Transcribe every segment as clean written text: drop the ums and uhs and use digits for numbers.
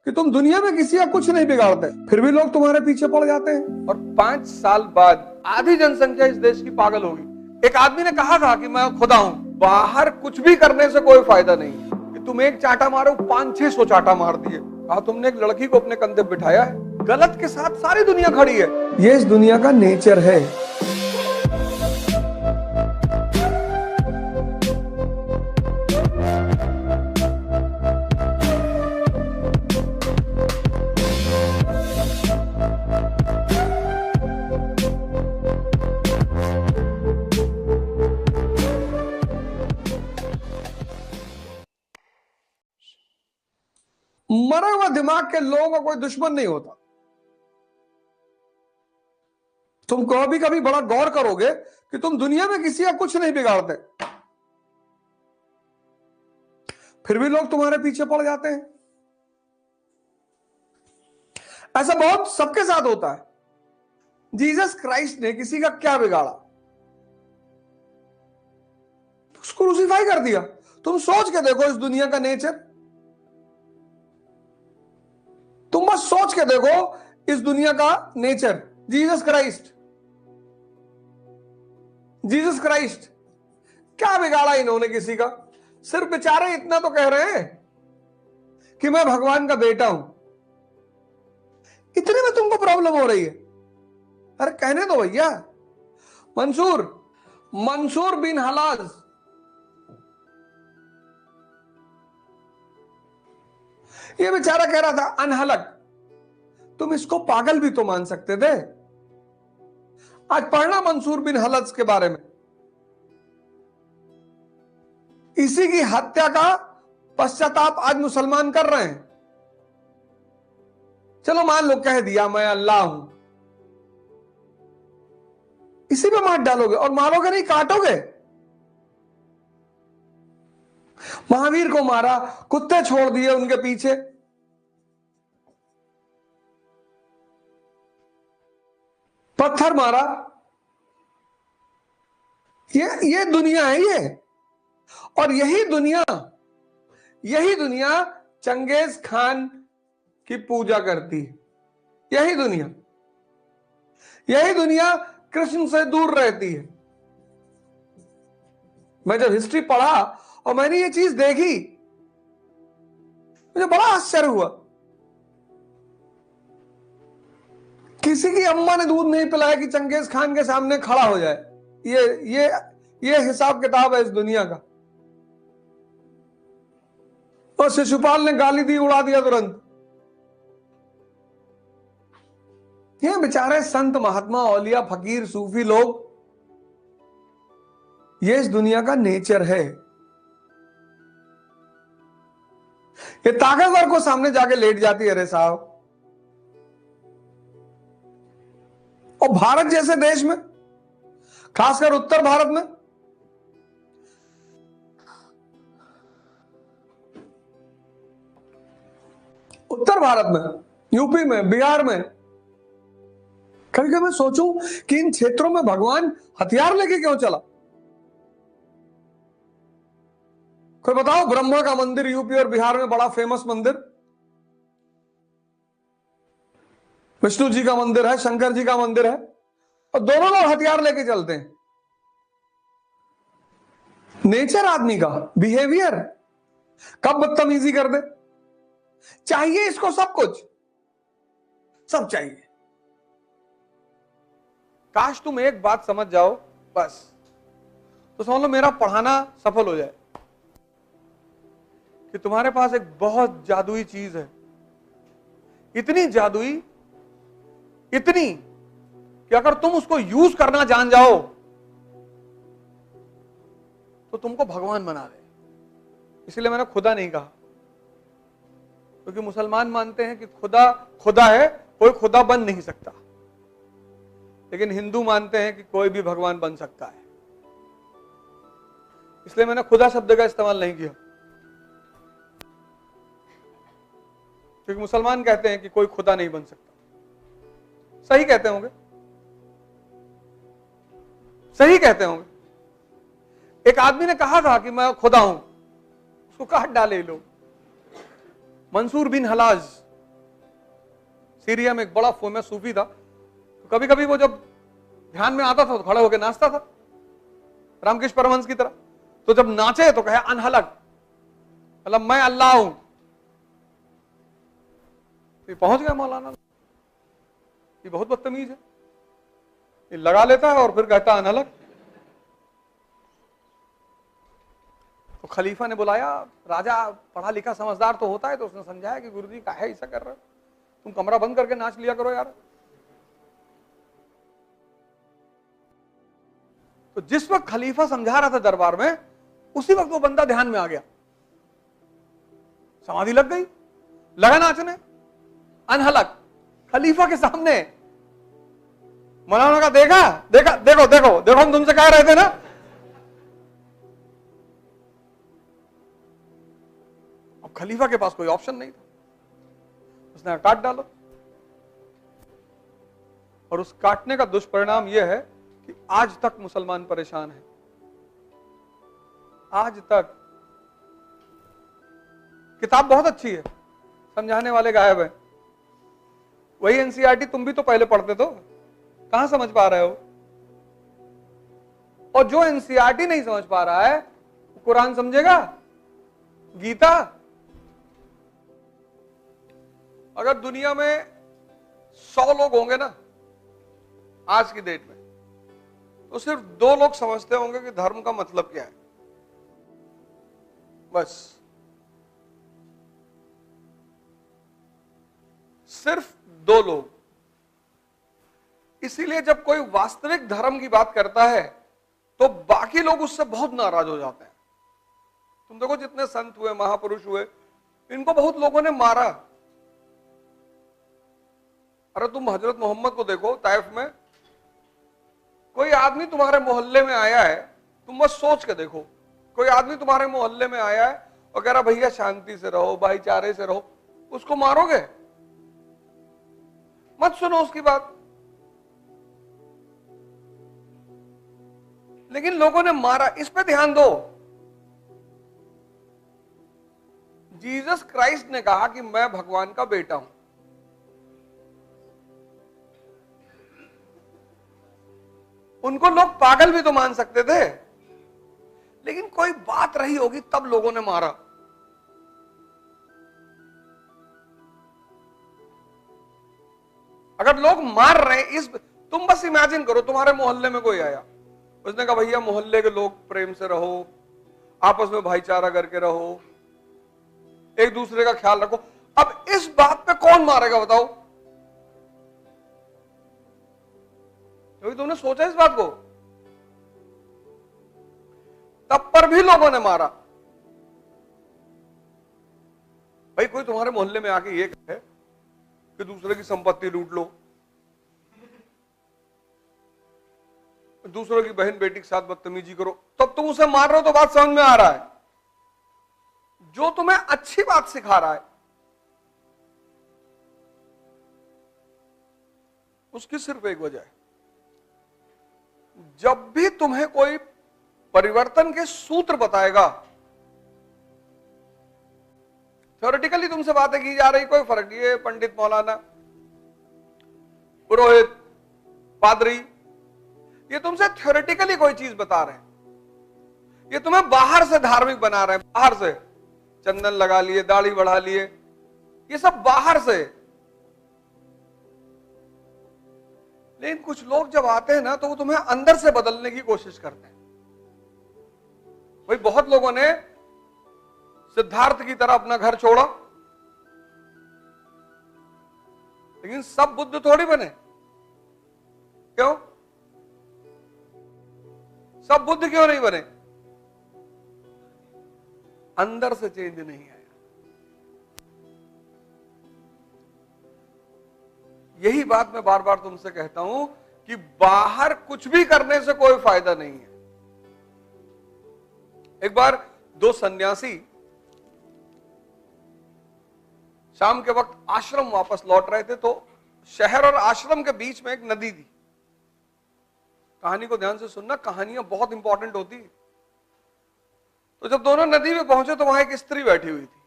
कि तुम दुनिया में किसी का कुछ नहीं बिगाड़ते, फिर भी लोग तुम्हारे पीछे पड़ जाते हैं। और 5 साल बाद आधी जनसंख्या इस देश की पागल होगी। एक आदमी ने कहा था कि मैं खुदा हूं, बाहर कुछ भी करने से कोई फायदा नहीं कि तुम एक चाटा मारो 500-600 चाटा मार दिए। कहा तुमने एक लड़की को अपने कंधे पे बिठाया है, गलत के साथ सारी दुनिया खड़ी है। ये इस दुनिया का नेचर है। मरा हुआ दिमाग के लोगों का कोई दुश्मन नहीं होता। तुम कभी कभी बड़ा गौर करोगे कि तुम दुनिया में किसी का कुछ नहीं बिगाड़ते, फिर भी लोग तुम्हारे पीछे पड़ जाते हैं। ऐसा बहुत सबके साथ होता है। जीसस क्राइस्ट ने किसी का क्या बिगाड़ा? उसको क्रूसीफाई कर दिया। तुम सोच के देखो इस दुनिया का नेचर। तुम बस सोच के देखो इस दुनिया का नेचर। जीसस क्राइस्ट क्या बिगाड़ा इन्होंने किसी का? सिर्फ बेचारे इतना तो कह रहे हैं कि मैं भगवान का बेटा हूं। इतने में तुमको प्रॉब्लम हो रही है? अरे कहने दो भैया। मंसूर बिन हलाज, ये बेचारा कह रहा था अनहलक। तुम इसको पागल भी तो मान सकते थे। आज पढ़ना मंसूर बिन हलज के बारे में। इसी की हत्या का पश्चाताप आज मुसलमान कर रहे हैं। चलो मान लो कह दिया मैं अल्लाह हूं, इसी पे मार डालोगे और मारोगे नहीं, काटोगे। महावीर को मारा, कुत्ते छोड़ दिए उनके पीछे। पत्थर मारा। ये दुनिया है ये। और यही दुनिया चंगेज खान की पूजा करती है। यही दुनिया कृष्ण से दूर रहती है। मैं जब हिस्ट्री पढ़ा और मैंने ये चीज देखी, मुझे बड़ा आश्चर्य हुआ। किसी की अम्मा ने दूध नहीं पिलाया कि चंगेज खान के सामने खड़ा हो जाए। ये हिसाब किताब है इस दुनिया का। और शिशुपाल ने गाली दी, उड़ा दिया तुरंत। ये बेचारे संत महात्मा औलिया फकीर सूफी लोग, ये इस दुनिया का नेचर है। ये ताकतवर को सामने जाके लेट जाती है, अरे साहब। और भारत जैसे देश में, खासकर उत्तर भारत में, यूपी में, बिहार में, कभी कभी मैं सोचूं कि इन क्षेत्रों में भगवान हथियार लेके क्यों चला? कोई बताओ। ब्रह्मा का मंदिर यूपी और बिहार में बड़ा फेमस मंदिर, विष्णु जी का मंदिर है, शंकर जी का मंदिर है, और दोनों लोग हथियार लेके चलते हैं। नेचर आदमी का, बिहेवियर, कब बदतमीजी कर दे। चाहिए इसको सब कुछ, सब चाहिए। काश तुम एक बात समझ जाओ बस, तो समझ लो मेरा पढ़ाना सफल हो जाए कि तुम्हारे पास एक बहुत जादुई चीज है। इतनी जादुई, इतनी कि अगर तुम उसको यूज करना जान जाओ तो तुमको भगवान बना दे। इसलिए मैंने खुदा नहीं कहा, क्योंकि मुसलमान मानते हैं कि खुदा है, कोई खुदा बन नहीं सकता। लेकिन हिंदू मानते हैं कि कोई भी भगवान बन सकता है। इसलिए मैंने खुदा शब्द का इस्तेमाल नहीं किया, क्योंकि मुसलमान कहते हैं कि कोई खुदा नहीं बन सकता। सही कहते होंगे। एक आदमी ने कहा था कि मैं खुदा हूं, उसको काट डाले लोग। मंसूर बिन हलाज सीरिया में एक बड़ा फेमस सूफी था, तो कभी कभी वो जब ध्यान में आता था तो खड़े होकर नाचता था रामकृष्ण परमहंस की तरह। तो जब नाचे तो कहे अनहलक, मतलब मैं अल्लाह हूं। ये पहुंच गया मौलाना, ये बहुत बदतमीज है, ये लगा लेता है और फिर कहता है अनहलक। तो खलीफा ने बुलाया, राजा पढ़ा लिखा समझदार तो होता है, तो उसने समझाया कि गुरुजी काहे ऐसा कर रहे हो, तुम कमरा बंद करके नाच लिया करो यार। तो जिस वक्त खलीफा समझा रहा था दरबार में, उसी वक्त वो बंदा ध्यान में आ गया, समाधि लग गई, लगा नाचने अनहलक खलीफा के सामने। मौलाना का देखा, देखा, देखो देखो देखो, हम तुमसे कह रहे थे ना। अब खलीफा के पास कोई ऑप्शन नहीं था, उसने काट डालो। और उस काटने का दुष्परिणाम यह है कि आज तक मुसलमान परेशान है, आज तक। किताब बहुत अच्छी है, समझाने वाले गायब है। वही एनसीईआरटी तुम भी तो पहले पढ़ते तो, कहां समझ पा रहे हो? और जो एनसीईआरटी नहीं समझ पा रहा है, कुरान समझेगा, गीता। अगर दुनिया में 100 लोग होंगे ना आज की डेट में, तो सिर्फ 2 लोग समझते होंगे कि धर्म का मतलब क्या है, बस। सिर्फ 2 लोग। इसीलिए जब कोई वास्तविक धर्म की बात करता है तो बाकी लोग उससे बहुत नाराज हो जाते हैं। तुम देखो जितने संत हुए, महापुरुष हुए, इनको बहुत लोगों ने मारा। अरे तुम हजरत मोहम्मद को देखो, ताइफ में कोई आदमी तुम्हारे मोहल्ले में आया है, तुम बस सोच के देखो, कोई आदमी तुम्हारे मोहल्ले में आया है और कह रहा भैया शांति से रहो, भाईचारे से रहो, उसको मारोगे? मत सुनो उसकी बात। लेकिन लोगों ने मारा, इस पे ध्यान दो। जीसस क्राइस्ट ने कहा कि मैं भगवान का बेटा हूं। उनको लोग पागल भी तो मान सकते थे, लेकिन कोई बात रही होगी तब लोगों ने मारा। अगर लोग मार रहे हैं, तुम बस इमेजिन करो, तुम्हारे मोहल्ले में कोई आया, उसने कहा भैया मोहल्ले के लोग प्रेम से रहो, आपस में भाईचारा करके रहो, एक दूसरे का ख्याल रखो। अब इस बात पे कौन मारेगा बताओ? क्योंकि तुमने सोचा इस बात को? तब पर भी लोगों ने मारा। भाई कोई तुम्हारे मोहल्ले में आके ये कहे कि दूसरे की संपत्ति लूट लो, दूसरों की बहन बेटी के साथ बदतमीजी करो, तब तुम उसे मार रहे हो, तो बात समझ में आ रहा है। जो तुम्हें अच्छी बात सिखा रहा है उसकी सिर्फ एक वजह है, जब भी तुम्हें कोई परिवर्तन के सूत्र बताएगा, थ्योरेटिकली तुमसे बातें की जा रही, कोई फर्क नहीं है, पंडित, मौलाना, पुरोहित, पादरी, ये तुमसे थ्योरेटिकली कोई चीज बता रहे हैं, ये तुम्हें बाहर से धार्मिक बना रहे हैं, बाहर से चंदन लगा लिए, दाढ़ी बढ़ा लिए, ये सब बाहर से। लेकिन कुछ लोग जब आते हैं ना, तो वो तुम्हें अंदर से बदलने की कोशिश करते हैं। भाई बहुत लोगों ने सिद्धार्थ की तरह अपना घर छोड़ा, लेकिन सब बुद्ध थोड़ी बने। क्यों? सब बुद्ध क्यों नहीं बने? अंदर से चेंज नहीं आया। यही बात मैं बार बार तुमसे कहता हूं कि बाहर कुछ भी करने से कोई फायदा नहीं है। एक बार 2 सन्यासी शाम के वक्त आश्रम वापस लौट रहे थे, तो शहर और आश्रम के बीच में एक नदी थी। कहानी को ध्यान से सुनना, कहानियां बहुत इंपॉर्टेंट होती। तो जब दोनों नदी में पहुंचे तो वहां एक स्त्री बैठी हुई थी।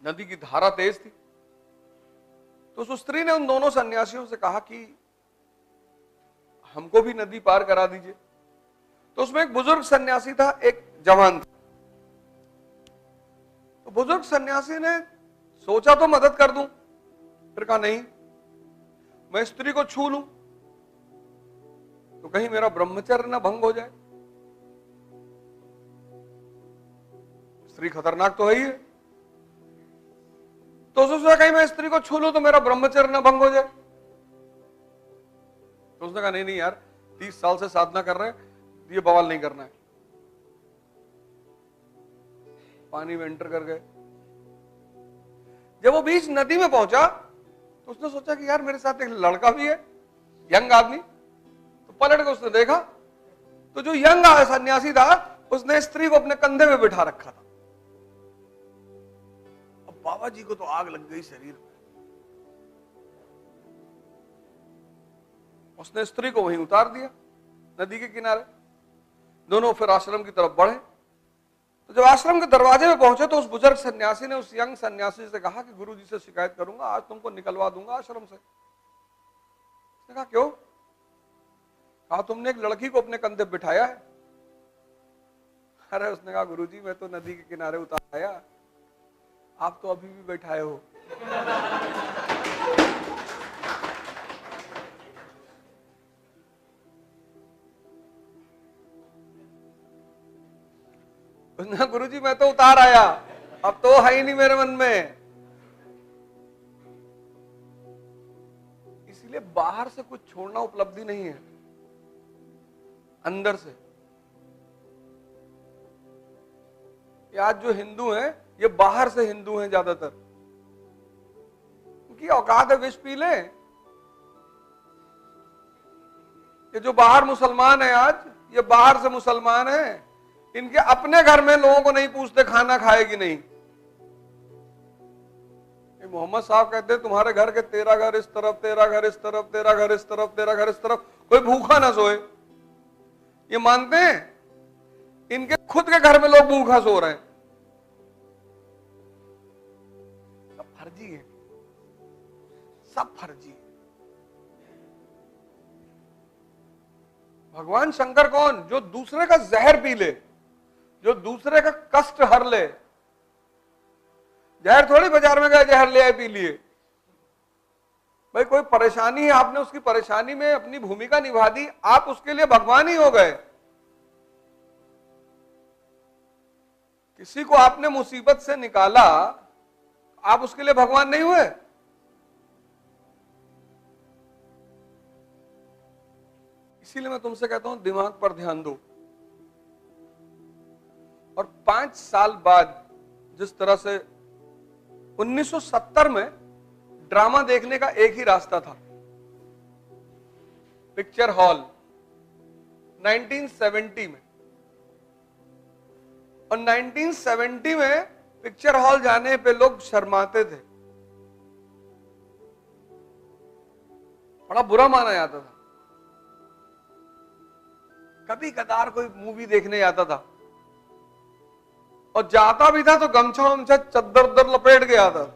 नदी की धारा तेज थी, तो उस स्त्री ने उन दोनों सन्यासियों से कहा कि हमको भी नदी पार करा दीजिए। तो उसमें एक बुजुर्ग सन्यासी था, एक जवान था। तो बुजुर्ग सन्यासी ने सोचा तो मदद कर दूं, फिर कहा नहीं, मैं स्त्री को छू लूं तो कहीं मेरा ब्रह्मचर्य ना भंग हो जाए। स्त्री खतरनाक तो है ही है। तो उसने सोचा कहीं मैं स्त्री को छू लूं तो मेरा ब्रह्मचर्य ना भंग हो जाए। तो उसने कहा नहीं नहीं यार, 30 साल से साधना कर रहे हैं, ये बवाल नहीं करना है। पानी में एंटर कर गए। जब वो बीच नदी में पहुंचा तो उसने सोचा कि यार मेरे साथ एक लड़का भी है, यंग आदमी। तो पलट के उसने देखा तो जो यंग सन्यासी था उसने स्त्री को अपने कंधे में बिठा रखा था। अब बाबा जी को तो आग लग गई शरीर में। उसने स्त्री को वहीं उतार दिया नदी के किनारे। दोनों फिर आश्रम की तरफ बढ़े। तो जब आश्रम के दरवाजे में पहुंचे तो उस बुजुर्ग सन्यासी ने उस यंग सन्यासी से कहा कि गुरुजी से शिकायत करूंगा, आज तुमको निकलवा दूंगा आश्रम से। उसने कहा क्यों? कहा तुमने एक लड़की को अपने कंधे बिठाया है। अरे उसने कहा गुरुजी मैं तो नदी के किनारे उतार आया, आप तो अभी भी बैठाए हो। उसने कहा गुरुजी मैं तो उतार आया, अब तो है ही नहीं मेरे मन में। इसलिए बाहर से कुछ छोड़ना उपलब्धि नहीं है, अंदर से। ये आज जो हिंदू हैं ये बाहर से हिंदू हैं ज्यादातर। उनकी औकात है विष पी लें। ये जो बाहर मुसलमान है आज, ये बाहर से मुसलमान है, इनके अपने घर में लोगों को नहीं पूछते खाना खाए कि नहीं। मोहम्मद साहब कहते हैं तुम्हारे घर के 13 घर इस तरफ, 13 घर इस तरफ, 13 घर इस तरफ, 13 घर इस तरफ, कोई भूखा ना सोए। ये मानते हैं इनके खुद के घर में लोग भूखा सो रहे हैं। सब फर्जी है, सब फर्जी है। भगवान शंकर कौन? जो दूसरे का जहर पी ले, जो दूसरे का कष्ट हर ले। जहर थोड़ी बाजार में गए जहर ले आए पी लिए। भाई कोई परेशानी है, आपने उसकी परेशानी में अपनी भूमिका निभा दी, आप उसके लिए भगवान ही हो गए। किसी को आपने मुसीबत से निकाला, आप उसके लिए भगवान नहीं हुए। इसीलिए मैं तुमसे कहता हूं दिमाग पर ध्यान दो। और 5 साल बाद जिस तरह से 1970 में ड्रामा देखने का एक ही रास्ता था, पिक्चर हॉल। 1970 में, और 1970 में पिक्चर हॉल जाने पे लोग शर्माते थे, बड़ा बुरा माना जाता था। कभी कदार कोई मूवी देखने जाता था, और जाता भी था तो गमछा वमछा चद्दर उद्दर लपेट के आता था।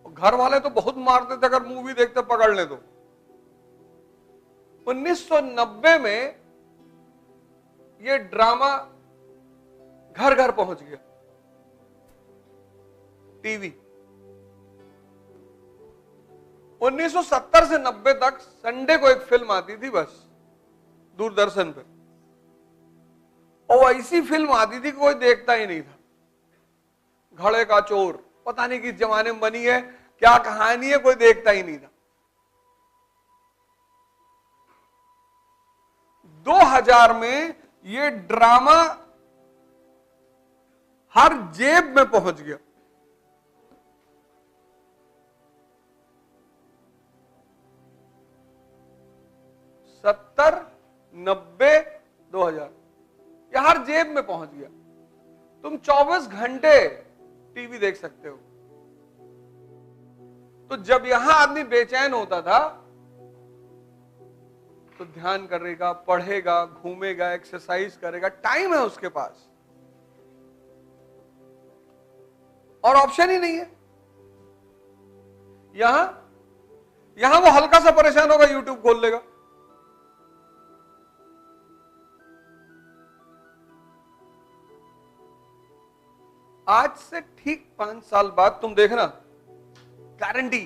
घर वाले तो बहुत मारते थे अगर मूवी देखते पकड़ ले तो। 1990 में ये ड्रामा घर घर पहुंच गया, टीवी। 1970 से 90 तक संडे को एक फिल्म आती थी बस दूरदर्शन पे, और ऐसी फिल्म आती थी कोई देखता ही नहीं था। घड़े का चोर, पता नहीं किस जमाने में बनी है, क्या कहानी है, कोई देखता ही नहीं था। 2000 में ये ड्रामा हर जेब में पहुंच गया। सत्तर, 90, 2000 ये हर जेब में पहुंच गया। तुम 24 घंटे टीवी देख सकते हो। तो जब यहां आदमी बेचैन होता था तो ध्यान करेगा, पढ़ेगा, घूमेगा, एक्सरसाइज करेगा, टाइम है उसके पास, और ऑप्शन ही नहीं है। यहां यहां वो हल्का सा परेशान होगा, यूट्यूब खोल लेगा। आज से ठीक 5 साल बाद तुम देखना, गारंटी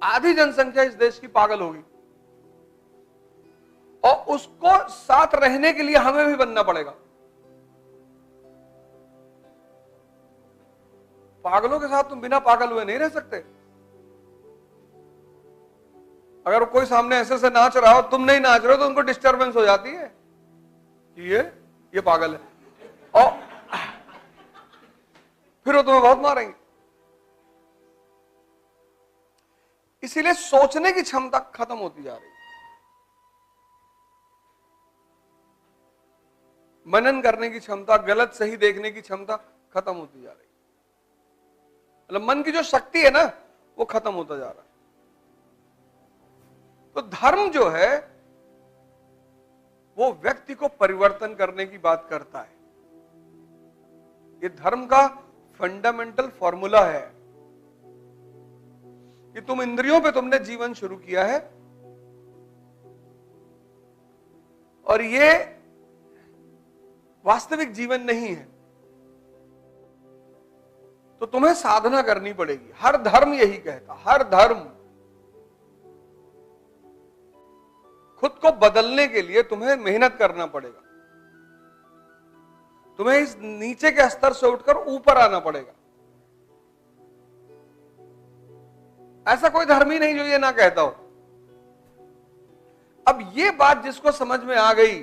आधी जनसंख्या इस देश की पागल होगी, और उसको साथ रहने के लिए हमें भी बनना पड़ेगा। पागलों के साथ तुम बिना पागल हुए नहीं रह सकते। अगर कोई सामने ऐसे से नाच रहा हो, तुम नहीं नाच रहे हो, तो उनको डिस्टरबेंस हो जाती है कि ये पागल है, और फिर वो तुम्हें बहुत मारेंगे। इसीलिए सोचने की क्षमता खत्म होती जा रही है, मनन करने की क्षमता, गलत सही देखने की क्षमता खत्म होती जा रही है। मतलब मन की जो शक्ति है ना, वो खत्म होता जा रहा है। तो धर्म जो है वो व्यक्ति को परिवर्तन करने की बात करता है। ये धर्म का फंडामेंटल फॉर्मूला है कि तुम इंद्रियों पे तुमने जीवन शुरू किया है, और ये वास्तविक जीवन नहीं है, तो तुम्हें साधना करनी पड़ेगी। हर धर्म यही कहता, हर धर्म खुद को बदलने के लिए तुम्हें मेहनत करना पड़ेगा, तुम्हें इस नीचे के स्तर से उठकर ऊपर आना पड़ेगा। ऐसा कोई धर्म ही नहीं जो ये ना कहता हो। अब ये बात जिसको समझ में आ गई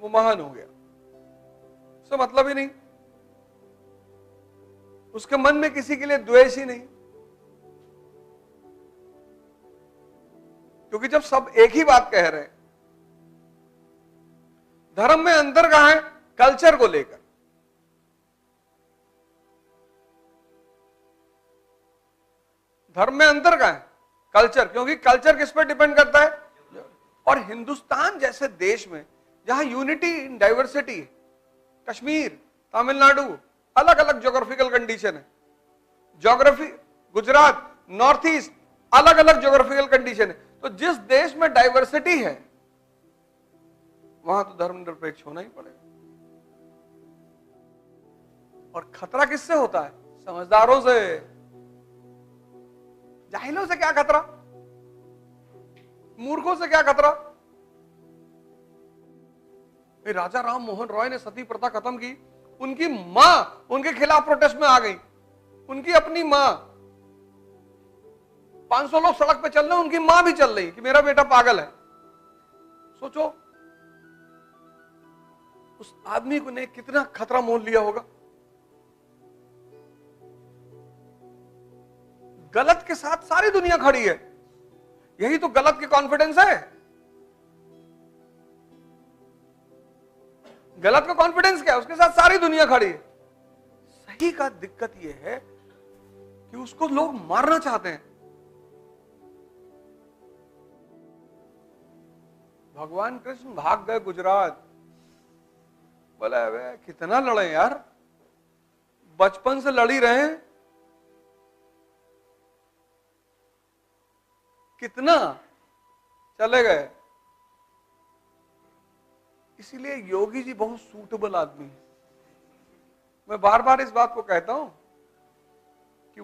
वो महान हो गया, उससे मतलब ही नहीं, उसके मन में किसी के लिए द्वेष ही नहीं, क्योंकि जब सब एक ही बात कह रहे हैं। धर्म में अंतर कहां है? कल्चर को लेकर। धर्म में अंतर कहां है? कल्चर, क्योंकि कल्चर किस पर डिपेंड करता है? और हिंदुस्तान जैसे देश में जहां यूनिटी इन डाइवर्सिटी है, कश्मीर, तमिलनाडु, अलग अलग ज्योग्राफिकल कंडीशन है, ज्योग्राफी, गुजरात, नॉर्थ ईस्ट, अलग अलग ज्योग्राफिकल कंडीशन है। तो जिस देश में डाइवर्सिटी है वहां तो धर्मनिरपेक्ष होना ही पड़ेगा। और खतरा किससे होता है? समझदारों से। जाहिलों से क्या खतरा? मूर्खों से क्या खतरा? राजा राम मोहन रॉय ने सती प्रथा खत्म की, उनकी मां उनके खिलाफ प्रोटेस्ट में आ गई, उनकी अपनी मां। 500 लोग सड़क पे चल रहे हैं, उनकी मां भी चल रही कि मेरा बेटा पागल है। सोचो उस आदमी को ने कितना खतरा मोल लिया होगा। गलत के साथ सारी दुनिया खड़ी है, यही तो गलत की कॉन्फिडेंस है। गलत का कॉन्फिडेंस क्या है? उसके साथ सारी दुनिया खड़ी है। सही का दिक्कत यह है कि उसको लोग मारना चाहते हैं। भगवान कृष्ण भाग गए गुजरात, बोला वे कितना लड़े यार, बचपन से लड़ी रहे, कितना चले गए। इसीलिए योगी जी बहुत सूटेबल आदमी है। मैं बार बार इस बात को कहता हूं कि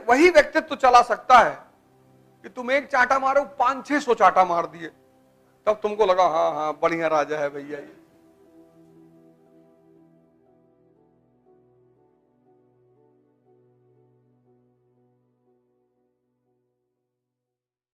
वही व्यक्तित्व चला सकता है कि तुम एक चांटा मारो, 500-600 चांटा मार दिए, तब तुमको लगा हाँ हाँ बढ़िया राजा है भैया ये।